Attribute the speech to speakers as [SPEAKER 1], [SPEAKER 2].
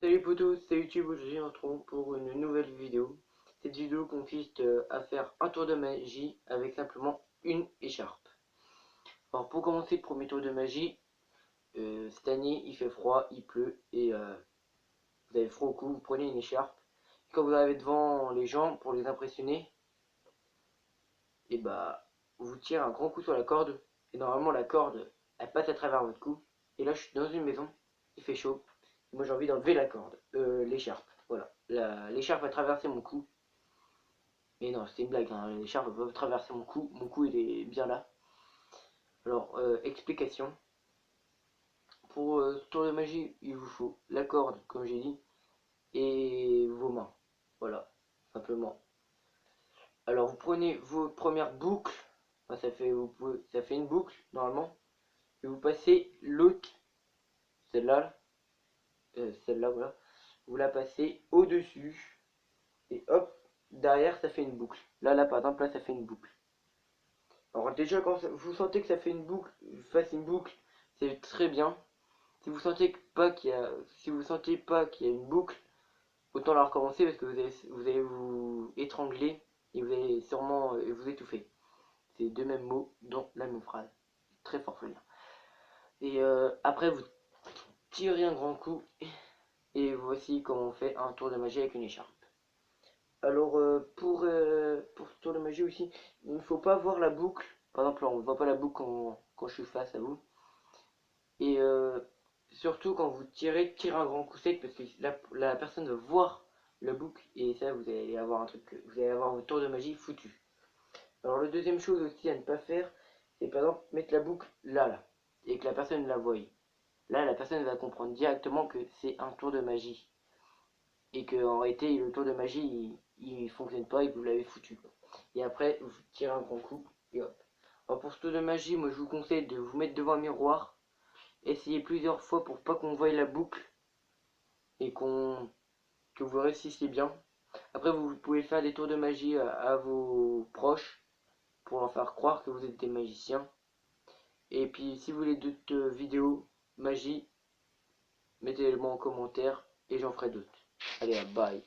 [SPEAKER 1] Salut potos, c'est YouTube, aujourd'hui on se retrouve pour une nouvelle vidéo. Cette vidéo consiste à faire un tour de magie avec simplement une écharpe. Alors pour commencer le premier tour de magie, cette année il fait froid, il pleut et vous avez froid au cou, vous prenez une écharpe. Et quand vous arrivez devant les gens pour les impressionner, et bah vous tirez un grand coup sur la corde et normalement la corde elle passe à travers votre cou. Et là je suis dans une maison, il fait chaud. Moi j'ai envie d'enlever la corde, l'écharpe. Voilà, l'écharpe a traversé mon cou. Mais non, c'est une blague, hein. L'écharpe va traverser mon cou il est bien là. Alors, explication. Pour ce tour de magie, il vous faut la corde, comme j'ai dit, et vos mains. Voilà, simplement. Alors, vous prenez vos premières boucles, enfin, ça fait une boucle, normalement, et vous passez l'autre, celle-là, voilà, vous la passez au-dessus, et hop, derrière, ça fait une boucle. Là, par exemple, là, ça fait une boucle. Alors déjà quand vous sentez que ça fait une boucle, fasse une boucle, c'est très bien. Si vous sentez pas qu'il y a, si vous sentez pas qu'il y a une boucle, autant la recommencer parce que vous allez vous étrangler et vous allez sûrement vous étouffer. C'est deux mêmes mots dans la même phrase. Très fort faut dire. Et après vous tirez un grand coup et voici comment on fait un tour de magie avec une écharpe. Alors pour ce tour de magie aussi, il ne faut pas voir la boucle. Par exemple, on ne voit pas la boucle quand je suis face à vous. Et surtout quand vous tirez un grand coup sec parce que la personne va voir la boucle et ça vous allez avoir un truc, vous allez avoir votre tour de magie foutu. Alors la deuxième chose aussi à ne pas faire, c'est par exemple mettre la boucle là et que la personne la voie. Là la personne va comprendre directement que c'est un tour de magie et que en réalité le tour de magie il fonctionne pas et que vous l'avez foutu. Et après vous tirez un grand coup et hop. Alors pour ce tour de magie, moi je vous conseille de vous mettre devant un miroir. Essayez plusieurs fois pour pas qu'on voie la boucle et que vous réussissiez bien. Après, vous pouvez faire des tours de magie à vos proches pour leur faire croire que vous êtes des magiciens. Et puis, si vous voulez d'autres vidéos magie, mettez-les moi en commentaire et j'en ferai d'autres. Allez, bye.